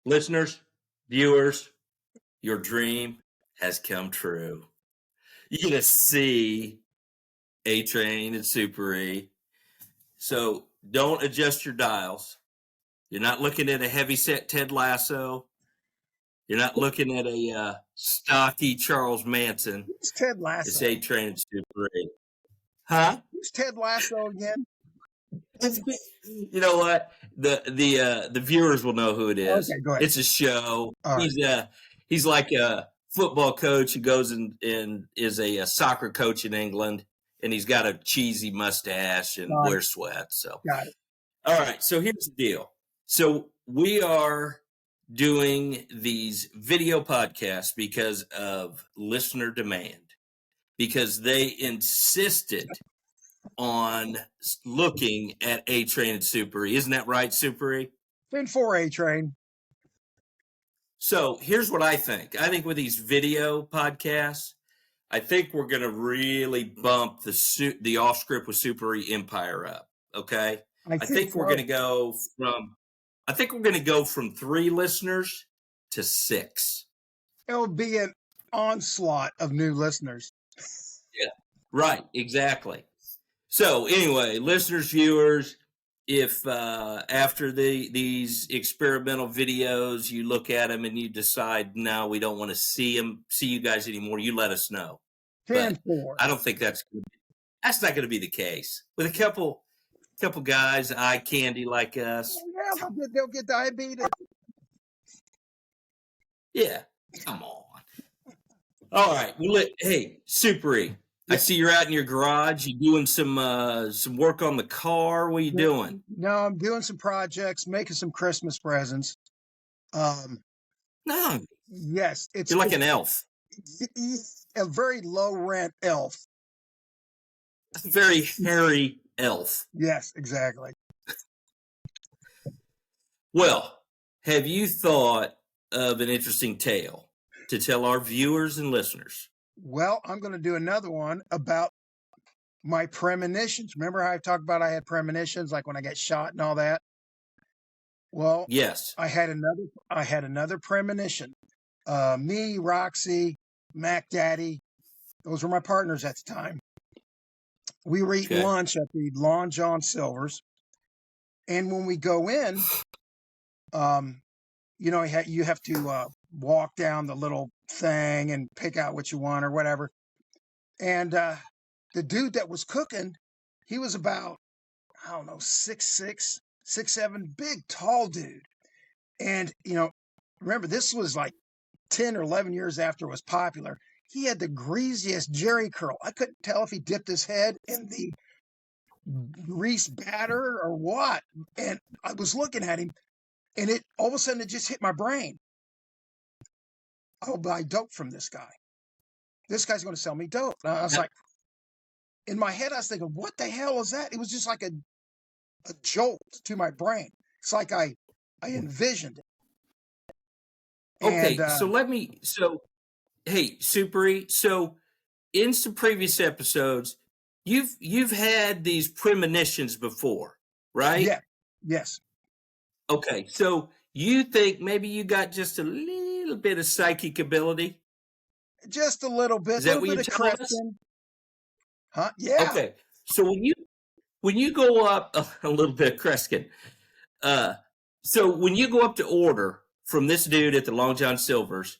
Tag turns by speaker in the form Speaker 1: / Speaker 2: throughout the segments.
Speaker 1: Listeners, viewers, your dream has come true. You get to see A Train and Super E. So don't adjust your dials. You're not looking at a heavy-set Ted Lasso. You're not looking at a stocky Charles Manson.
Speaker 2: Who's Ted
Speaker 1: It's
Speaker 2: Lasso?
Speaker 1: A Train and Super E. Huh?
Speaker 2: Who's Ted Lasso again?
Speaker 1: You know what? The viewers will know who it is.
Speaker 2: Okay, go ahead.
Speaker 1: It's a show.
Speaker 2: All right.
Speaker 1: He's like a football coach who goes and is a soccer coach in England, and he's got a cheesy mustache and wears sweats. So,
Speaker 2: Got it.
Speaker 1: all right. So here's the deal. So we are doing these video podcasts because of listener demand, because they insisted on looking at A Train and Super E. Isn't that right, Super E?
Speaker 2: Been for A Train.
Speaker 1: So here's what I think. I think with these video podcasts, I think we're going to really bump the off script with Super E Empire up. Okay, I think we're going to go from 3 listeners to 6.
Speaker 2: It'll be an onslaught of new listeners.
Speaker 1: Yeah, right, exactly. So anyway, listeners, viewers, if after these experimental videos, you look at them and you decide, no, we don't want to see you guys anymore, you let us know.
Speaker 2: 10-4.
Speaker 1: I don't think that's not going to be the case. With a couple guys, eye candy like us.
Speaker 2: Oh, yeah, they'll get diabetes.
Speaker 1: Yeah, come on. All right. Well, hey, Super E, I see you're out in your garage. You doing some work on the car. What are you doing?
Speaker 2: No, I'm doing some projects, making some Christmas presents.
Speaker 1: No.
Speaker 2: Yes,
Speaker 1: you're like an elf.
Speaker 2: A very low rent elf.
Speaker 1: A very hairy elf.
Speaker 2: Yes, exactly.
Speaker 1: Well, have you thought of an interesting tale to tell our viewers and listeners?
Speaker 2: Well, I'm going to do another one about my premonitions. Remember how I talked about I had premonitions, like when I got shot and all that? Well,
Speaker 1: yes,
Speaker 2: I had another premonition. Me, Roxy, Mac Daddy, those were my partners at the time. We were eating lunch at the Long John Silver's, and when we go in, you have to walk down the little thing and pick out what you want or whatever. And the dude that was cooking, he was about, I don't know, 6'6", 6'7", big, tall dude. And, remember, this was like 10 or 11 years after it was popular. He had the greasiest jerry curl. I couldn't tell if he dipped his head in the grease batter or what. And I was looking at him, and all of a sudden it just hit my brain. I'll buy dope from this guy. This guy's going to sell me dope. And I was like, in my head, I was thinking, what the hell is that? It was just like a jolt to my brain. It's like I envisioned it.
Speaker 1: Okay, hey, Super E, so in some previous episodes, you've had these premonitions before, right?
Speaker 2: Yeah. Yes.
Speaker 1: Okay, so you think maybe you got just a little bit of psychic ability?
Speaker 2: Just a little bit.
Speaker 1: Is that what you're telling us?
Speaker 2: Huh? Yeah.
Speaker 1: Okay, so when you go up a little bit of Kreskin, so when you go up to order from this dude at the Long John Silver's,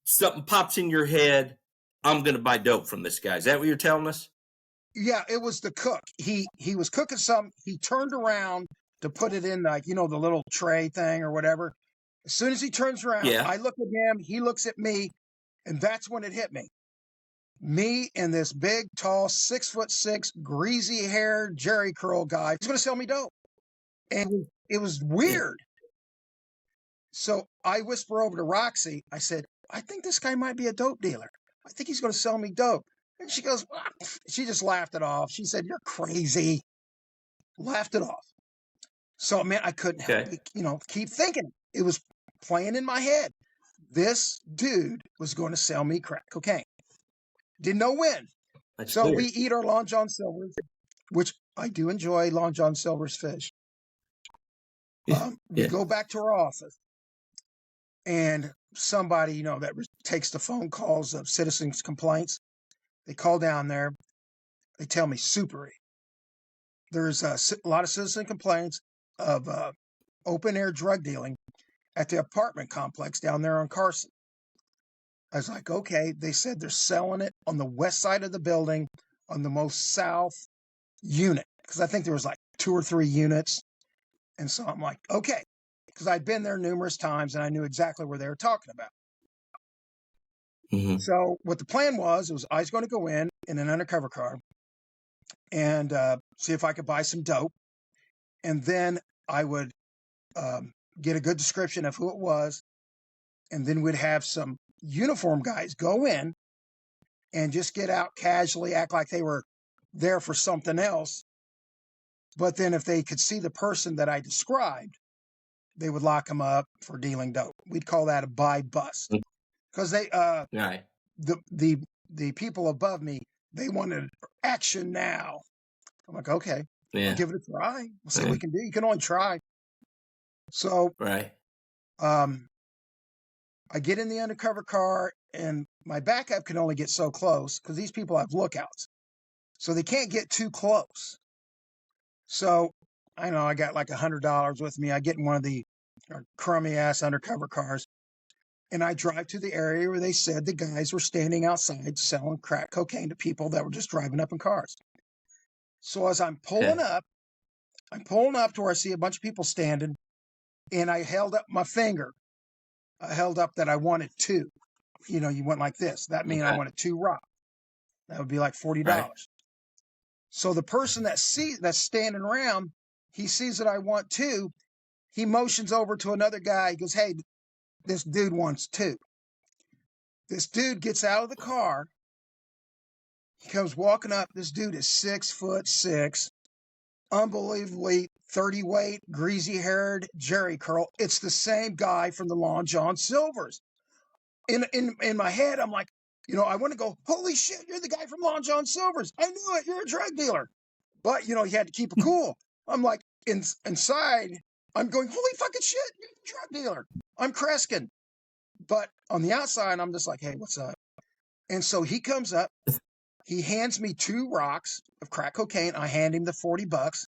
Speaker 1: something pops in your head. I'm going to buy dope from this guy. Is that what you're telling us?
Speaker 2: Yeah, it was the cook. He was cooking something. He turned around to put it in, like, the little tray thing or whatever. As soon as he turns around, I look at him. He looks at me, and that's when it hit me. Me and this big, tall, 6'6", greasy-haired jerry curl guy. He's going to sell me dope, and it was weird. So I whisper over to Roxy. I said, I think this guy might be a dope dealer. I think he's going to sell me dope. And she goes, she just laughed it off. She said, you're crazy. Laughed it off. So, man, I couldn't help but, keep thinking. It was playing in my head. This dude was going to sell me crack cocaine. Didn't know when. That's so weird. We eat our Long John Silver's, which I do enjoy Long John Silver's fish. We go back to our office. and somebody, that takes the phone calls of citizens' complaints, they call down there. They tell me, Super E, there's a lot of citizen complaints of open air drug dealing at the apartment complex down there on Carson. I was like, okay. They said they're selling it on the west side of the building on the most south unit, because I think there was like 2 or 3 units. And so I'm like, okay, because I'd been there numerous times and I knew exactly where they were talking about.
Speaker 1: Mm-hmm.
Speaker 2: So what the plan was I was going to go in an undercover car and see if I could buy some dope. And then I would get a good description of who it was. And then we'd have some uniform guys go in and just get out casually, act like they were there for something else. But then if they could see the person that I described, they would lock them up for dealing dope. We'd call that a buy bust, because they
Speaker 1: right.
Speaker 2: the people above me, they wanted action now. I'm like, okay, I'll give it a try. We'll see what we can do. You can only try. So
Speaker 1: right.
Speaker 2: I get in the undercover car, and my backup can only get so close because these people have lookouts, so they can't get too close. So I know I got like $100 with me. I get in one of the crummy ass undercover cars, and I drive to the area where they said the guys were standing outside selling crack cocaine to people that were just driving up in cars. So as I'm pulling up to where I see a bunch of people standing, and I held up my finger. I held up that I wanted 2. You went like this. That means I wanted 2 rocks. That would be like $40. Right. So the person that's standing around, he sees that I want 2. He motions over to another guy. He goes, hey, this dude wants 2. This dude gets out of the car. He comes walking up. This dude is 6'6", unbelievably 30 weight, greasy haired, Jerry curl. It's the same guy from the Long John Silver's. In my head, I'm like, I want to go, holy shit, you're the guy from Long John Silver's. I knew it. You're a drug dealer. But, you had to keep it cool. I'm like, inside, I'm going, holy fucking shit, you're a drug dealer. I'm Kreskin. But on the outside, I'm just like, hey, what's up? And so he comes up. He hands me 2 rocks of crack cocaine. I hand him the $40.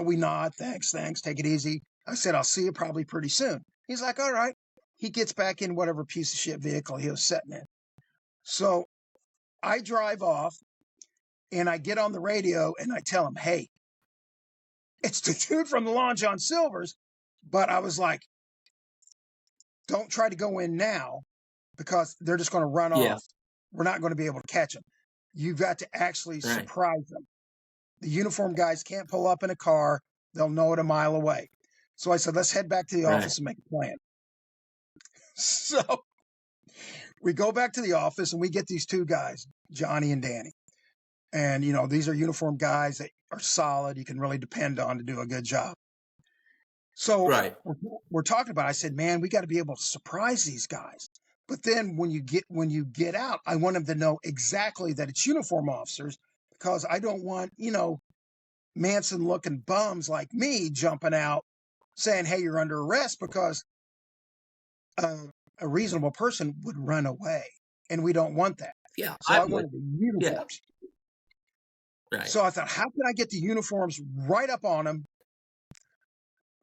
Speaker 2: We nod. Thanks. Take it easy. I said, I'll see you probably pretty soon. He's like, all right. He gets back in whatever piece of shit vehicle he was sitting in. So I drive off, and I get on the radio, and I tell him, hey, it's the dude from the Long John Silver's. But I was like, don't try to go in now, because they're just going to run off. We're not going to be able to catch them. You've got to actually surprise them. The uniform guys can't pull up in a car. They'll know it a mile away. So I said, let's head back to the office and make a plan. So we go back to the office, and we get these 2 guys, Johnny and Danny. And, these are uniform guys that are solid. You can really depend on to do a good job. So we're talking about, I said, man, we got to be able to surprise these guys. But then when you get out, I want them to know exactly that it's uniform officers, because I don't want, Manson looking bums like me jumping out saying, hey, you're under arrest, because a reasonable person would run away, and we don't want that.
Speaker 1: Yeah.
Speaker 2: So I wanted the uniforms.
Speaker 1: Yeah. Right.
Speaker 2: So I thought, how can I get the uniforms right up on them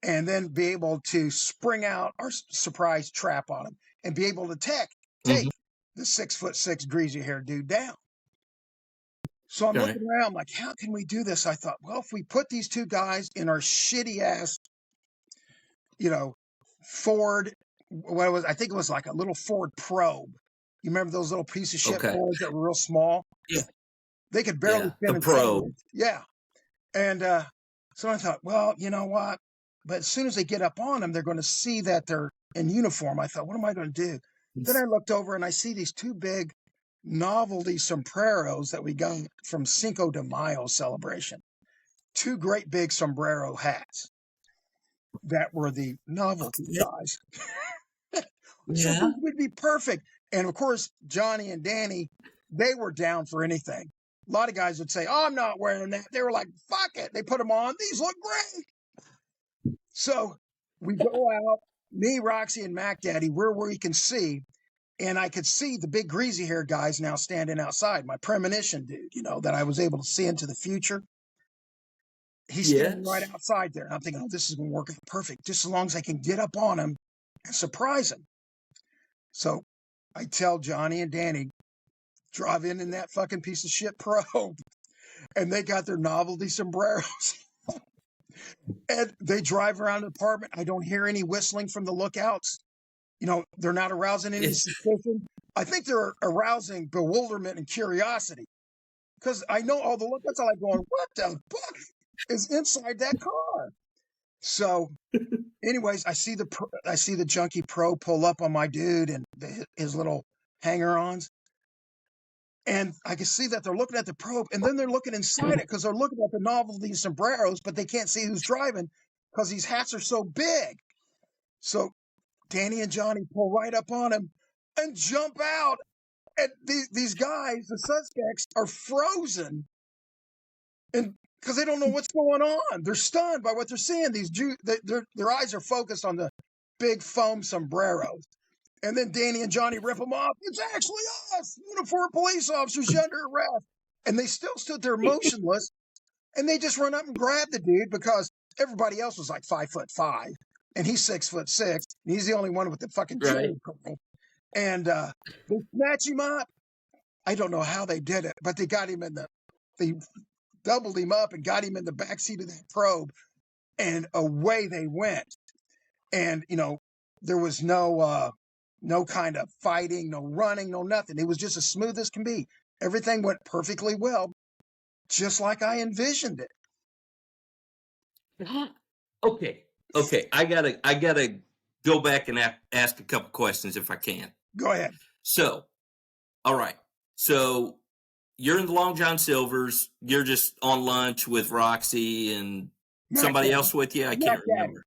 Speaker 2: and then be able to spring out our surprise trap on them and be able to take the 6'6" greasy haired dude down? So I'm looking around like, how can we do this? I thought, well, if we put these 2 guys in our shitty ass, Ford, I think it was like a little Ford Probe. You remember those little piece of shit Fords that were real small?
Speaker 1: Yeah.
Speaker 2: They could barely fit in Probe. Yeah. And so I thought, well, you know what? But as soon as they get up on them, they're going to see that they're in uniform. I thought, what am I going to do? Then I looked over, and I see these 2 big novelty sombreros that we got from Cinco de Mayo celebration. 2 great big sombrero hats that were the novelty size. So these would be perfect. And of course, Johnny and Danny, they were down for anything. A lot of guys would say, oh, I'm not wearing that. They were like, fuck it. They put them on. These look great. So we go out. me, Roxy, and Mac Daddy, we're where you can see. And I could see the big greasy hair guys now standing outside. My premonition dude, that I was able to see into the future. He's standing right outside there. And I'm thinking, this is going to work out perfect, just as long as I can get up on him and surprise him. So I tell Johnny and Danny, drive in that fucking piece of shit probe. And they got their novelty sombreros. And they drive around the apartment. I don't hear any whistling from the lookouts. They're not arousing any suspicion. I think they're arousing bewilderment and curiosity. Because I know all the lookouts are like going, what the fuck is inside that car? So, anyways, I see the junkie pro pull up on my dude and his little hanger-ons. And I can see that they're looking at the probe, and then they're looking inside it because they're looking at the novelty sombreros, but they can't see who's driving because these hats are so big. So Danny and Johnny pull right up on him and jump out. And these guys, the suspects, are frozen, and because they don't know what's going on. They're stunned by what they're seeing. Their eyes are focused on the big foam sombreros. And then Danny and Johnny rip them off. It's actually us, uniformed police officers, you're under arrest. And they still stood there motionless. And they just run up and grab the dude because everybody else was like 5'5", and he's 6'6", and he's the only one with the fucking Jerry curl. And they snatch him up. I don't know how they did it, but they got him they doubled him up and got him in the backseat of that probe, and away they went. And there was no kind of fighting, no running, no nothing. It was just as smooth as can be. Everything went perfectly well, just like I envisioned it.
Speaker 1: Okay. I gotta go back and ask a couple questions if I can.
Speaker 2: Go ahead.
Speaker 1: So, all right. So you're in the Long John Silver's. You're just on lunch with Roxy and somebody else with you. I can't remember.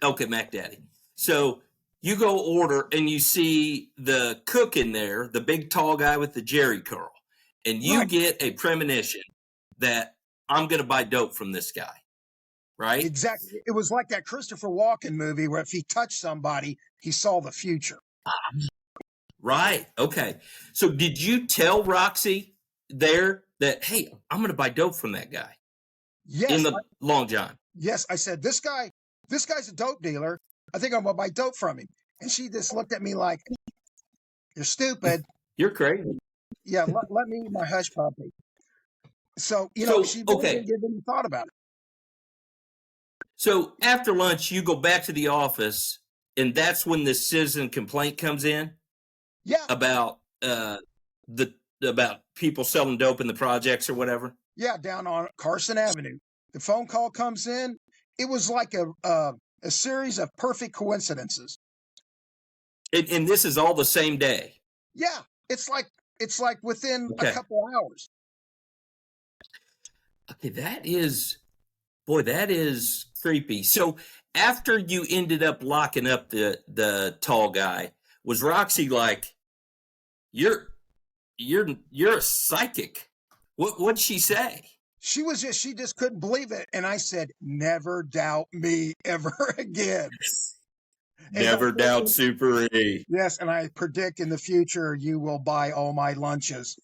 Speaker 1: Okay, Mac Daddy. So you go order and you see the cook in there, the big tall guy with the Jerry curl, and you get a premonition that I'm going to buy dope from this guy, right?
Speaker 2: Exactly. It was like that Christopher Walken movie where if he touched somebody, he saw the future.
Speaker 1: Right. Okay. So did you tell Roxy there that, hey, I'm going to buy dope from that guy?
Speaker 2: Yes.
Speaker 1: In the Long John.
Speaker 2: Yes. I said, this guy's a dope dealer. I think I'm going to buy dope from him. And she just looked at me like, you're stupid.
Speaker 1: You're crazy.
Speaker 2: Yeah. Let me eat my hush puppy. So, she really didn't give any thought about it.
Speaker 1: So after lunch, you go back to the office, and that's when the citizen complaint comes in.
Speaker 2: Yeah.
Speaker 1: About about people selling dope in the projects or whatever.
Speaker 2: Yeah, down on Carson Avenue. The phone call comes in. It was like a series of perfect coincidences.
Speaker 1: And this is all the same day.
Speaker 2: Yeah, it's like within a couple hours.
Speaker 1: Okay, that is creepy. So after you ended up locking up the tall guy, was Roxy like, you're a psychic? What'd she say?
Speaker 2: She just couldn't believe it. And I said, never doubt me ever again.
Speaker 1: Never doubt Super E.
Speaker 2: Yes, and I predict in the future you will buy all my lunches.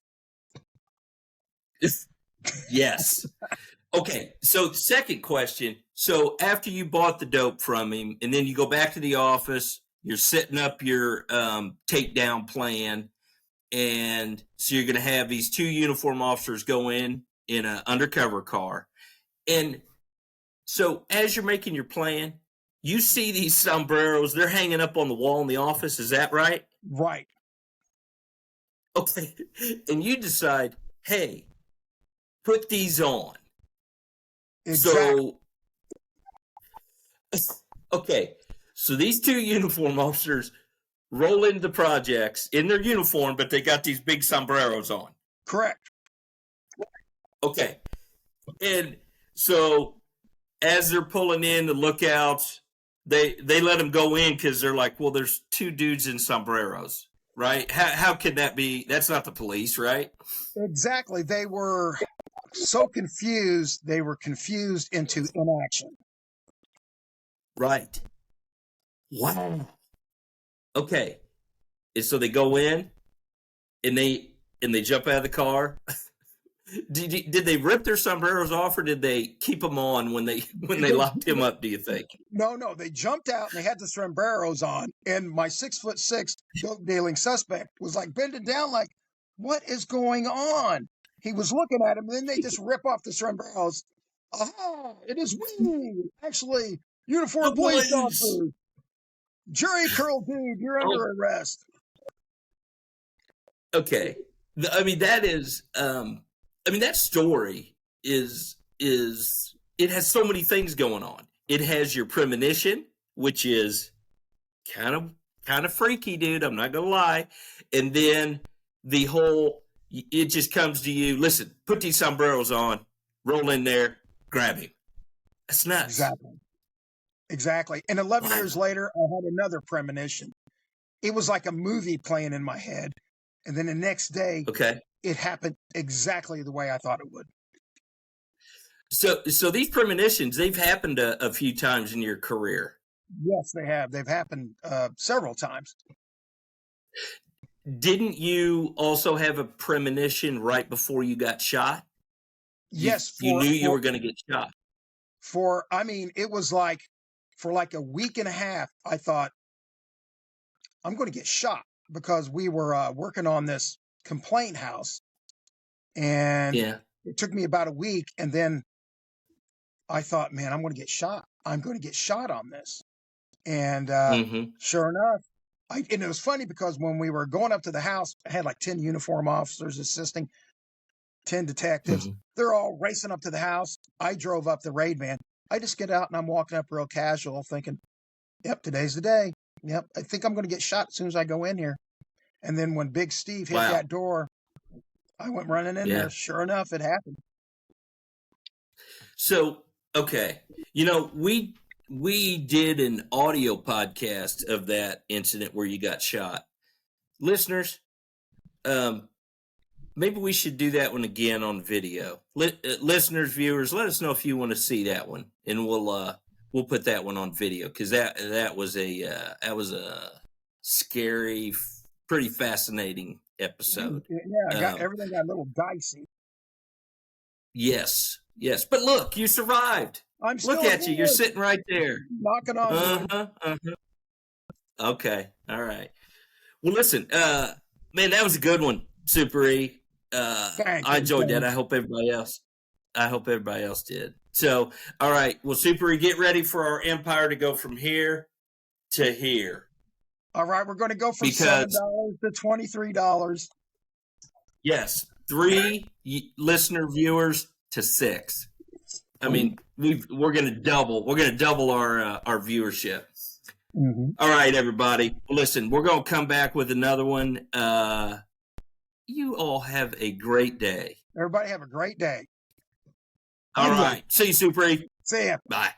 Speaker 1: Yes. Okay, so second question. So after you bought the dope from him, and then you go back to the office, you're setting up your takedown plan, and so you're going to have these two uniform officers go in an undercover car. And so as you're making your plan, you see these sombreros, they're hanging up on the wall in the office. Is that right?
Speaker 2: Right.
Speaker 1: Okay. And you decide, hey, put these on.
Speaker 2: Exactly.
Speaker 1: So, okay. So these two uniform officers roll into the projects in their uniform, but they got these big sombreros on.
Speaker 2: Correct.
Speaker 1: Okay. And so as they're pulling in the lookouts, they let them go in because they're like, well, there's two dudes in sombreros, right? How could that be? That's not the police, right?
Speaker 2: Exactly. They were so confused. They were confused into inaction.
Speaker 1: Right. Wow. Okay. And so they go in and they jump out of the car. Did they rip their sombreros off, or did they keep them on when they locked him up, do you think?
Speaker 2: No, they jumped out and they had the sombreros on, and my 6'6" dope dealing suspect was like bending down like, what is going on? He was looking at him, and then they just rip off the sombreros. Aha, it is we, actually,
Speaker 1: The
Speaker 2: uniformed police
Speaker 1: police.
Speaker 2: officers. Jury Curl Dude, you're under arrest.
Speaker 1: Okay. That is, that story is it has so many things going on. It has your premonition, which is kind of freaky, dude. I'm not gonna lie. And then the whole, it just comes to you. Listen, put these sombreros on, roll in there, grab him. That's nuts.
Speaker 2: Exactly. And 11 years later, I had another premonition. It was like a movie playing in my head. And then the next day, it happened exactly the way I thought it would.
Speaker 1: So these premonitions, they've happened a few times in your career.
Speaker 2: Yes, they have. They've happened several times.
Speaker 1: Didn't you also have a premonition right before you got shot?
Speaker 2: Yes.
Speaker 1: You knew you were going to get shot.
Speaker 2: It was like, for like a week and a half, I thought, I'm going to get shot, because we were working on this complaint house. And it took me about a week. And then I thought, man, I'm going to get shot. I'm going to get shot on this. And sure enough, and it was funny because when we were going up to the house, I had like 10 uniform officers assisting, 10 detectives. They're all racing up to the house. I drove up the raid van. I just get out and I'm walking up real casual thinking, yep, today's the day. Yep, I think I'm going to get shot as soon as I go in here. And then when Big Steve hit that door, I went running in there. Sure enough, it happened.
Speaker 1: So, okay. We did an audio podcast of that incident where you got shot. Listeners, maybe we should do that one again on video. Listeners, viewers, let us know if you want to see that one, and we'll put that one on video, because that was a scary, pretty fascinating episode.
Speaker 2: Yeah, everything got a little dicey.
Speaker 1: Yes. But look, you survived. Look at you. You're sitting right there.
Speaker 2: Knocking on.
Speaker 1: Okay. All right. Well, listen, man, that was a good one, Super E. I enjoyed that. I hope everybody else did. So, all right. Well, Super E, get ready for our empire to go from here to here.
Speaker 2: All right. We're going to go from $7 to $23.
Speaker 1: Yes. 3 listener viewers to 6. I mean, we're going to double. We're going to double our viewership. All right, everybody. Listen, we're going to come back with another one. You all have a great day.
Speaker 2: Everybody have a great day.
Speaker 1: All right. See you, Super E.
Speaker 2: See ya.
Speaker 1: Bye.